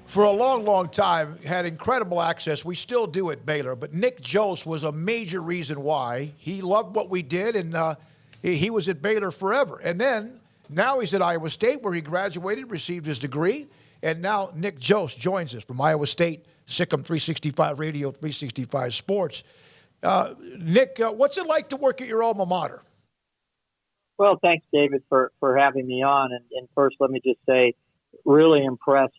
for a long, long time, had incredible access. We still do at Baylor, but Nick Joos was a major reason why. He loved what we did, and he was at Baylor forever. And then now he's at Iowa State, where he graduated, received his degree, and now Nick Joos joins us from Iowa State, Sikkim 365 Radio, 365 Sports. Nick, what's it like to work at your alma mater? Well, thanks, David, for having me on. And first, let me just say, really impressed,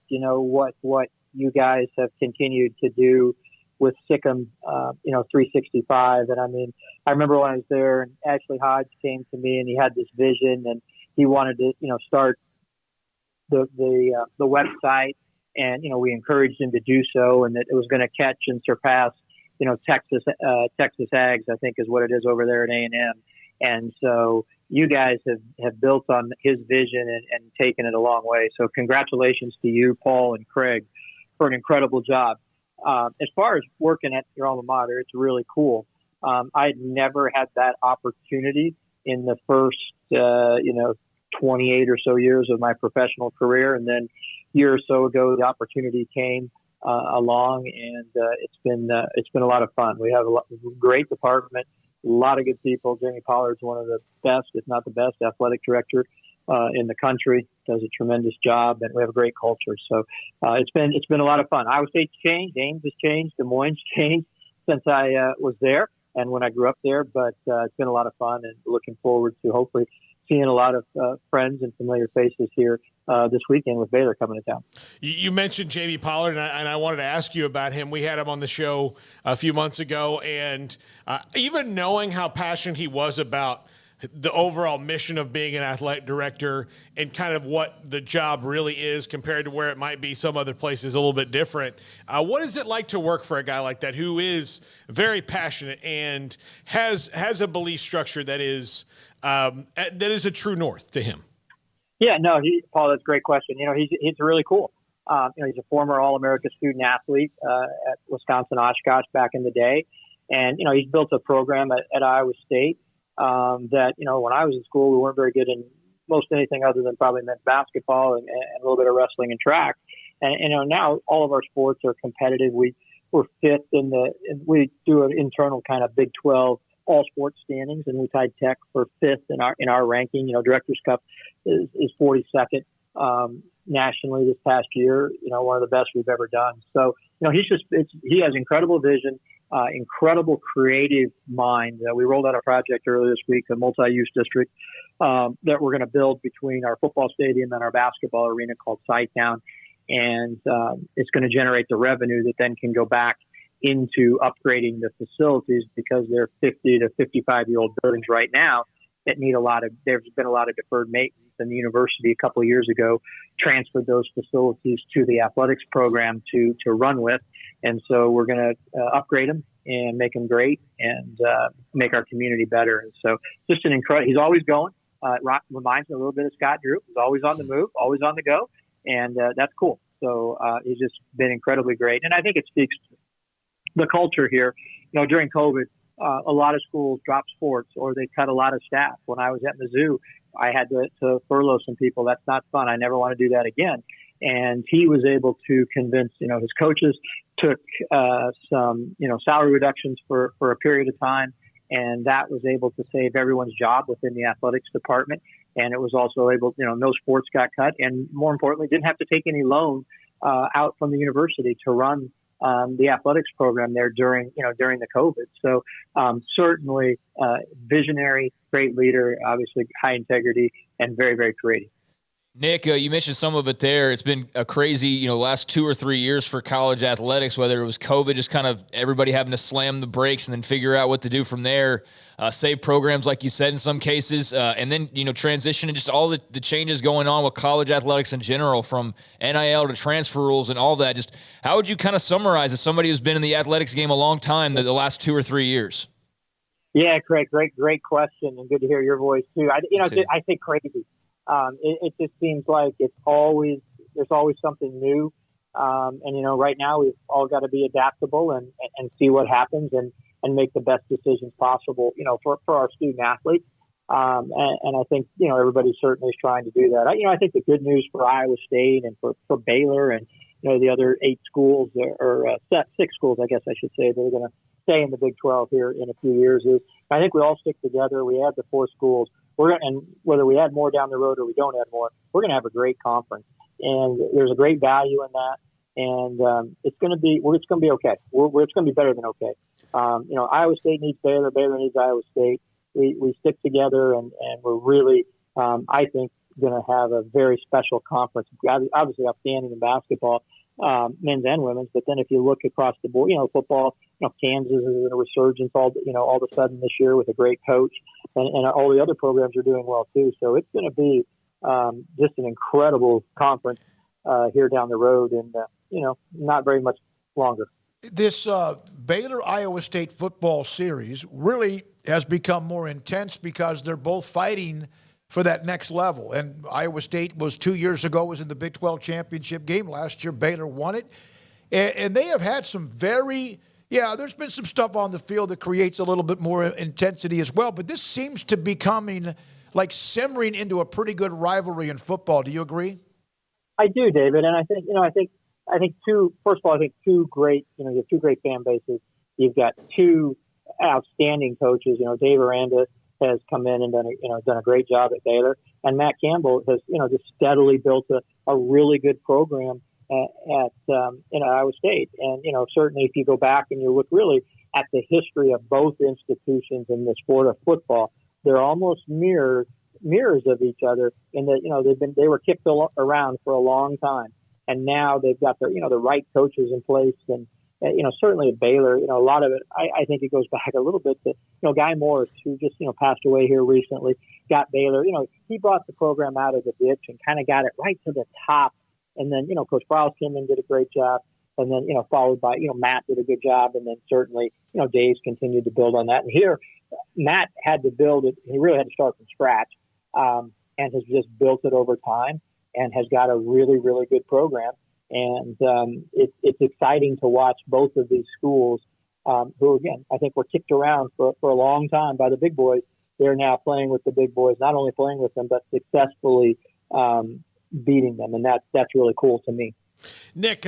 what you guys have continued to do with Sikkim, 365. And I mean, I remember when I was there and Ashley Hodge came to me and he had this vision and he wanted to, start the website. And, we encouraged him to do so and that it was going to catch and surpass, Texas Ags, I think is what it is over there at A&M. And so you guys have built on his vision and taken it a long way. So congratulations to you, Paul and Craig, for an incredible job. As far as working at your alma mater, it's really cool. I had never had that opportunity in the first, 28 or so years of my professional career. And then a year or so ago, the opportunity came along, and it's been a lot of fun. We have a great department. A lot of good people. Jamie Pollard's one of the best, if not the best, athletic director in the country. Does a tremendous job, and we have a great culture. So it's been a lot of fun. Iowa State's changed, Ames has changed, Des Moines changed since I was there and when I grew up there. But it's been a lot of fun, and looking forward to hopefully seeing a lot of friends and familiar faces here this weekend with Baylor coming to town. You mentioned Jamie Pollard, and I wanted to ask you about him. We had him on the show a few months ago, and even knowing how passionate he was about the overall mission of being an athletic director and kind of what the job really is compared to where it might be some other places a little bit different. What is it like to work for a guy like that who is very passionate and has a belief structure that is a true north to him? Yeah, no, Paul, that's a great question. He's really cool. He's a former All-America student athlete at Wisconsin Oshkosh back in the day. And, he's built a program at Iowa State that, when I was in school, we weren't very good in most anything other than probably men's basketball and a little bit of wrestling and track. And, now all of our sports are competitive. We're fifth we do an internal kind of Big 12 all sports standings, and we tied Tech for fifth in our ranking. Directors Cup is 42nd nationally this past year. One of the best we've ever done. So he has incredible vision, incredible creative mind. We rolled out a project earlier this week, a multi-use district that we're going to build between our football stadium and our basketball arena called CYtown, and it's going to generate the revenue that then can go back into upgrading the facilities because they're 50 to 55-year-old buildings right now that need there's been a lot of deferred maintenance, and the university a couple of years ago transferred those facilities to the athletics program to run with. And so we're going to upgrade them and make them great and make our community better. And so just an incredible, he's always going. Reminds me a little bit of Scott Drew. He's always on the move, always on the go. And that's cool. So he's just been incredibly great. And I think it speaks to the culture here. During COVID, a lot of schools dropped sports or they cut a lot of staff. When I was at Mizzou, I had to furlough some people. That's not fun. I never want to do that again. And he was able to convince, his coaches took some, salary reductions for a period of time. And that was able to save everyone's job within the athletics department. And it was also able, no sports got cut. And more importantly, didn't have to take any loan out from the university to run the athletics program there during the COVID. So certainly visionary, great leader, obviously high integrity, and very, very creative. Nick, you mentioned some of it there. It's been a crazy, last 2 or 3 years for college athletics, whether it was COVID, just kind of everybody having to slam the brakes and then figure out what to do from there, save programs, like you said, in some cases, and then, transition and just all the changes going on with college athletics in general, from NIL to transfer rules and all that. Just how would you kind of summarize as somebody who's been in the athletics game a long time, the last 2 or 3 years? Yeah, Craig, great question, and good to hear your voice too. I think crazy. It just seems like there's always something new. Right now we've all got to be adaptable and see what happens and make the best decisions possible, for our student athletes. And I think, everybody certainly is trying to do that. I think the good news for Iowa State and for Baylor and the other 8 schools or 6 schools, I guess I should say, that are going to stay in the Big 12 here in a few years is I think we all stick together. We add the 4 schools. And whether we add more down the road or we don't add more, we're going to have a great conference. And there's a great value in that. And it's going to be okay. It's going to be better than okay. Iowa State needs Baylor. Baylor needs Iowa State. We stick together, and we're really, I think, going to have a very special conference. Obviously, outstanding in basketball, men's and women's. But then, if you look across the board, football, Kansas is in a resurgence all of a sudden this year with a great coach, and all the other programs are doing well too. So it's going to be just an incredible conference here down the road, and not very much longer. This Baylor-Iowa State football series really has become more intense because they're both fighting for that next level. And Iowa State was 2 years ago, was in the Big 12 championship game. Last year, Baylor won it. And they have had some there's been some stuff on the field that creates a little bit more intensity as well. But this seems to be coming, like simmering into a pretty good rivalry in football. Do you agree? I do, David. And I think two great, you have 2 great fan bases. You've got 2 outstanding coaches. Dave Aranda has come in and done a great job at Baylor, and Matt Campbell has, just steadily built a really good program at Iowa State. And, certainly if you go back and you look really at the history of both institutions in the sport of football, they're almost mirrors of each other in that, they were kicked around for a long time. And now they've got the right coaches in place. And, certainly at Baylor, a lot of it, I think it goes back a little bit to, Guy Morris, who just, passed away here recently, got Baylor. He brought the program out of the ditch and kind of got it right to the top. And then, Coach Browse came in and did a great job. And then, followed by, Matt did a good job. And then certainly, Dave's continued to build on that. And here, Matt had to build it. He really had to start from scratch and has just built it over time and has got a really, really good program. And it's exciting to watch both of these schools who, again, I think were kicked around for a long time by the big boys. They're now playing with the big boys, not only playing with them, but successfully beating them. And that's really cool to me. Nick,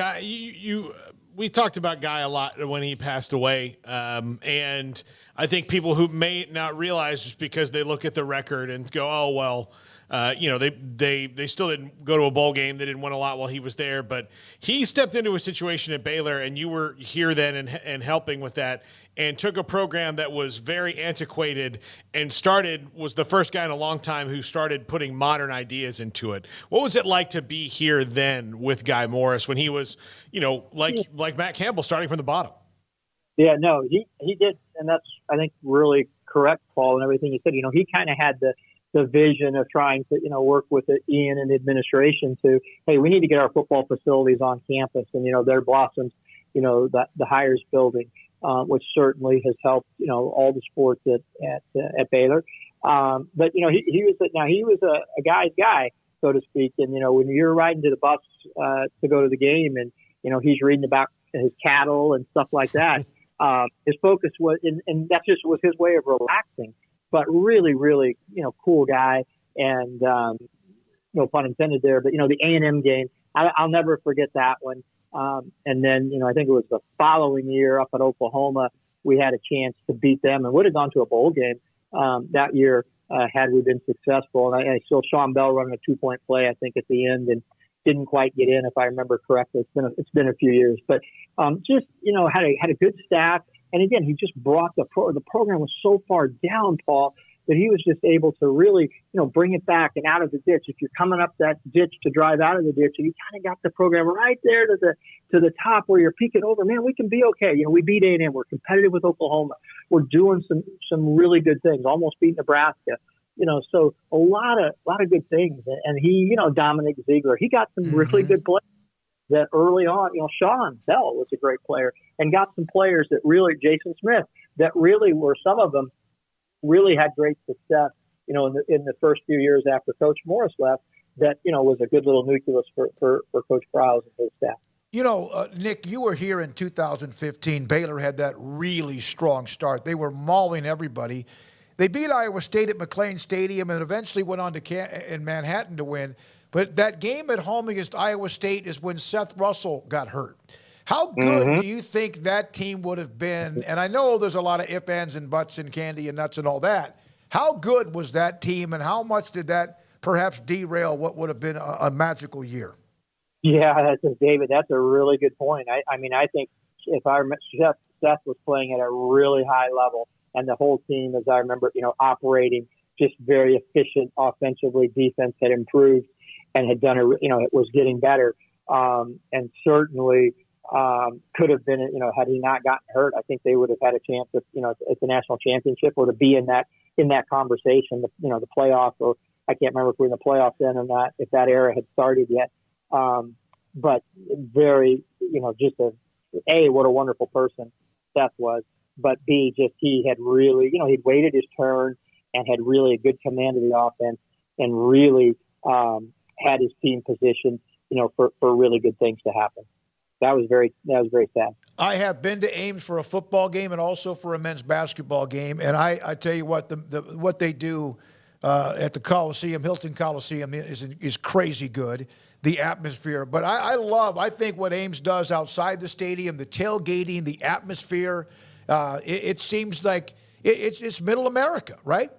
we talked about Guy a lot when he passed away. And I think people who may not realize just because they look at the record and go, oh, well, they still didn't go to a bowl game. They didn't win a lot while he was there, but he stepped into a situation at Baylor, and you were here then and helping with that, and took a program that was very antiquated and was the first guy in a long time who started putting modern ideas into it. What was it like to be here then with Guy Morris when he was, like Matt Campbell, starting from the bottom? Yeah, no, he did, and that's, I think, really correct, Paul, and everything you said. He kind of had the vision of trying to, work with Ian and the administration to, hey, we need to get our football facilities on campus. And, there blossoms, the Hires building, which certainly has helped, all the sports at Baylor. But, he was a guy's guy, so to speak. And, when you're riding to the bus to go to the game and, he's reading about his cattle and stuff like that, his focus was, and that just was his way of relaxing. But really, really, cool guy, and no pun intended there. But the A&M game, I'll never forget that one. And then I think it was the following year up at Oklahoma, we had a chance to beat them and would have gone to a bowl game that year had we been successful. And I saw Sean Bell running a 2-point play, I think, at the end, and didn't quite get in, if I remember correctly. It's been a few years, but just had a good staff. And again, he just brought the program was so far down, Paul, that he was just able to really, bring it back and out of the ditch. If you're coming up that ditch to drive out of the ditch, and you kind of got the program right there to the top where you're peeking over, man, we can be okay. We beat A&M. We're competitive with Oklahoma. We're doing some really good things, almost beat Nebraska. So a lot of good things. And he, Dominic Ziegler, he got some really good players. That early on, Sean Bell was a great player and got some players that really, Jason Smith, that really were, some of them really had great success, in the first few years after Coach Morris left, that, was a good little nucleus for Coach Browse and his staff. Nick, you were here in 2015. Baylor had that really strong start. They were mauling everybody. They beat Iowa State at McLean Stadium and eventually went on to in Manhattan to win. But that game at home against Iowa State is when Seth Russell got hurt. How good do you think that team would have been? And I know there's a lot of ifs, ands, and buts and candy and nuts and all that. How good was that team, and how much did that perhaps derail what would have been a magical year? Yeah, David, that's a really good point. I mean, I think if I remember, Seth was playing at a really high level, and the whole team, as I remember, operating just very efficient offensively. Defense had improved and had done it was getting better, and certainly could have been, had he not gotten hurt, I think they would have had a chance at the national championship, or to be in that conversation, the playoff, or I can't remember if we were in the playoff then or not, if that era had started yet. But very, just what a wonderful person Seth was, but B, just he had really, he'd waited his turn and had really a good command of the offense, and really had his team positioned, for really good things to happen. That was very sad. I have been to Ames for a football game and also for a men's basketball game, and I tell you what, what they do at the Coliseum, Hilton Coliseum, is crazy good. The atmosphere, but I think what Ames does outside the stadium, the tailgating, the atmosphere. It seems like it's middle America, right?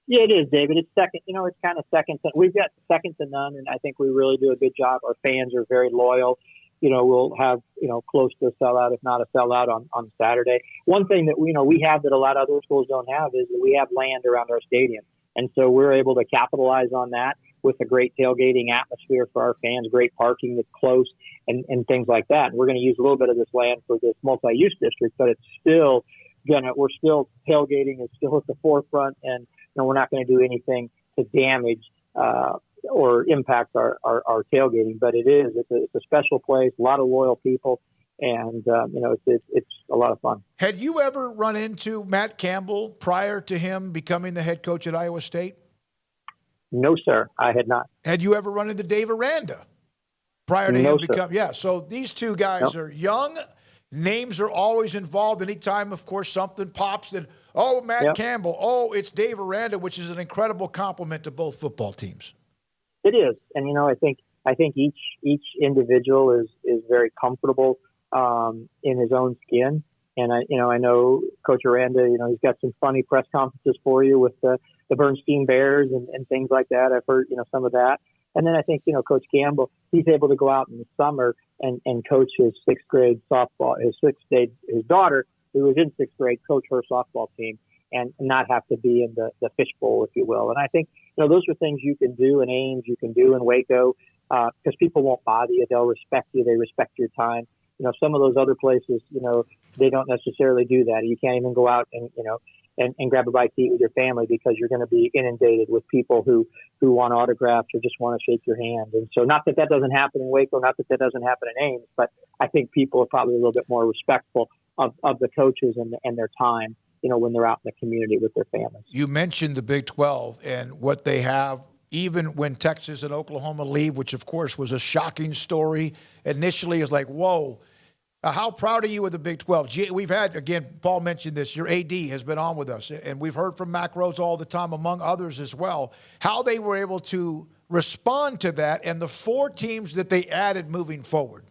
Yeah, it is, David. It's second. It's kind of second. We've got second to none, and I think we really do a good job. Our fans are very loyal. We'll have close to a sellout, if not a sellout, on Saturday. One thing that we have that a lot of other schools don't have is that we have land around our stadium, and so we're able to capitalize on that with a great tailgating atmosphere for our fans, great parking that's close, and things like that. And we're going to use a little bit of this land for this multi-use district, but it's still we're still tailgating is still at the forefront, and we're not going to do anything to damage or impact our tailgating. But it's a special place, a lot of loyal people, and it's a lot of fun. Had you ever run into Matt Campbell prior to him becoming the head coach at Iowa State? No, sir, I had not. Had you ever run into Dave Aranda prior to him becoming? Yeah, so these two guys are young. Names are always involved. Anytime, of course, something pops that, Matt Campbell, it's Dave Aranda, which is an incredible compliment to both football teams. It is, and I think each individual is very comfortable in his own skin. And I know Coach Aranda, he's got some funny press conferences for you with the Bernstein Bears and things like that. I've heard, some of that. And then I think, Coach Campbell, he's able to go out in the summer and coach his sixth grade softball, his daughter, who was in sixth grade, coach her softball team and not have to be in the fishbowl, if you will. And I think, those are things you can do in Ames, you can do in Waco, because people won't bother you. They'll respect you. They respect your time. Some of those other places, they don't necessarily do that. You can't even go out and grab a bite to eat with your family because you're going to be inundated with people who want autographs or just want to shake your hand. And so not that doesn't happen in Waco, not that doesn't happen in Ames, but I think people are probably a little bit more respectful of the coaches and their time, when they're out in the community with their families. You mentioned the Big 12 and what they have, even when Texas and Oklahoma leave, which of course was a shocking story. Initially, it's like, whoa. How proud are you of the Big 12? We've had, again, Paul mentioned this, your AD has been on with us, and we've heard from Mac Rhodes all the time, among others as well, how they were able to respond to that and the 4 teams that they added moving forward.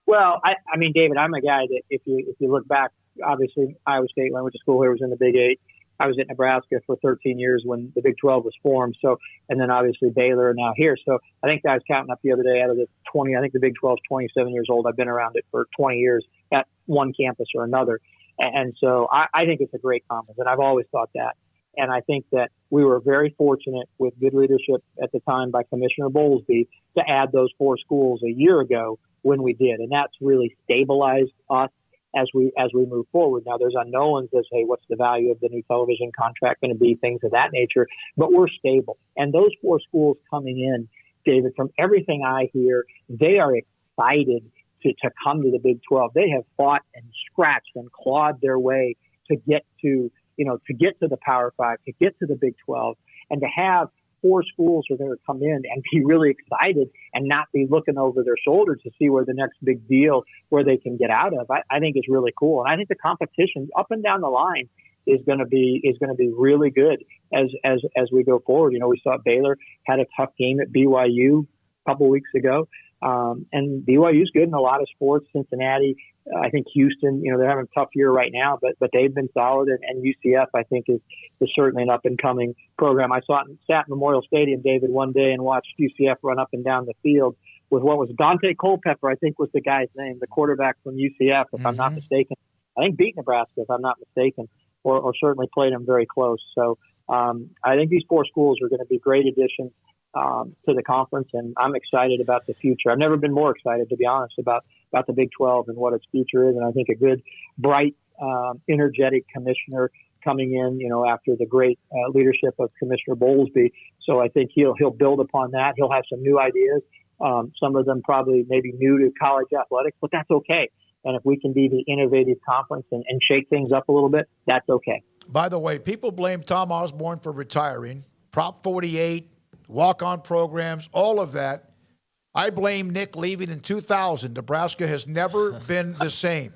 Well, I mean, David, I'm a guy that if you look back, obviously Iowa State, when I went to school here, was in the Big 8. I was at Nebraska for 13 years when the Big 12 was formed. So, and then obviously Baylor now here. So I think I was counting up the other day out of the 20, I think the Big 12 is 27 years old. I've been around it for 20 years at one campus or another. And so I think it's a great conference, and I've always thought that. And I think that we were very fortunate with good leadership at the time by Commissioner Bowlesby to add those 4 schools a year ago when we did. And that's really stabilized us as we move forward. Now there's unknowns as, hey, what's the value of the new television contract going to be, things of that nature, but we're stable. And those 4 schools coming in, David, from everything I hear, they are excited to come to the Big 12. They have fought and scratched and clawed their way to get to the Power 5, to get to the Big 12, and to have 4 schools are going to come in and be really excited and not be looking over their shoulder to see where the next big deal, where they can get out of. I think is really cool. And I think the competition up and down the line is going to be really good as we go forward. You know, we saw Baylor had a tough game at BYU a couple weeks ago, and BYU's good in a lot of sports. Cincinnati, I think Houston, you know, they're having a tough year right now, but they've been solid, and UCF I think is certainly an up and coming program. I sat in Memorial Stadium, David, one day and watched UCF run up and down the field with what was Dante Culpepper, I think was the guy's name, the quarterback from UCF, if I'm not mistaken. I think beat Nebraska, if I'm not mistaken, or certainly played them very close. So I think these four schools are going to be great additions to the conference, and I'm excited about the future. I've never been more excited, to be honest, about the Big 12 and what its future is. And I think a good, bright, energetic commissioner coming in, you know, after the great leadership of Commissioner Bowlesby. So I think he'll build upon that. He'll have some new ideas. Some of them probably maybe new to college athletics, but that's okay. And if we can be the innovative conference and shake things up a little bit, that's okay. By the way, people blame Tom Osborne for retiring. Prop 48, walk-on programs, all of that. I blame Nick leaving in 2000. Nebraska has never been the same.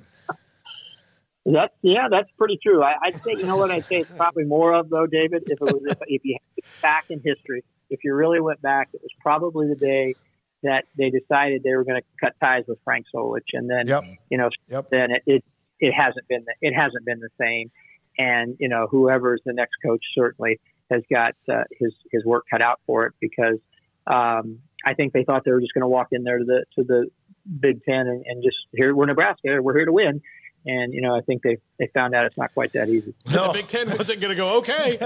That's pretty true. I'd say, you know what I'd say it's probably more of, though, David, if you back in history, if you really went back, it was probably the day that they decided they were going to cut ties with Frank Solich, and then then it hasn't been the same. And you know, whoever's the next coach certainly has got his work cut out for it, because I think they thought they were just going to walk in there to the Big Ten and just, here we're Nebraska, we're here to win. And, you know, I think they found out it's not quite that easy. No. The Big Ten wasn't going to go, okay.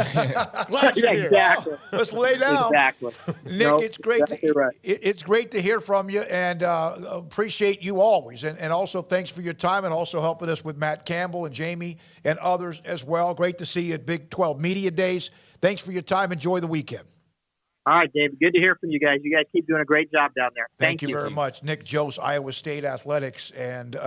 Glad you're here. Exactly. Let's lay down. Exactly. Nick, it's great. Exactly right. It's great to hear from you, and appreciate you always. And also thanks for your time, and also helping us with Matt Campbell and Jamie and others as well. Great to see you at Big 12 Media Days. Thanks for your time. Enjoy the weekend. All right, David. Good to hear from you guys. You guys keep doing a great job down there. Thank you very much. Nick Joos, Iowa State Athletics, and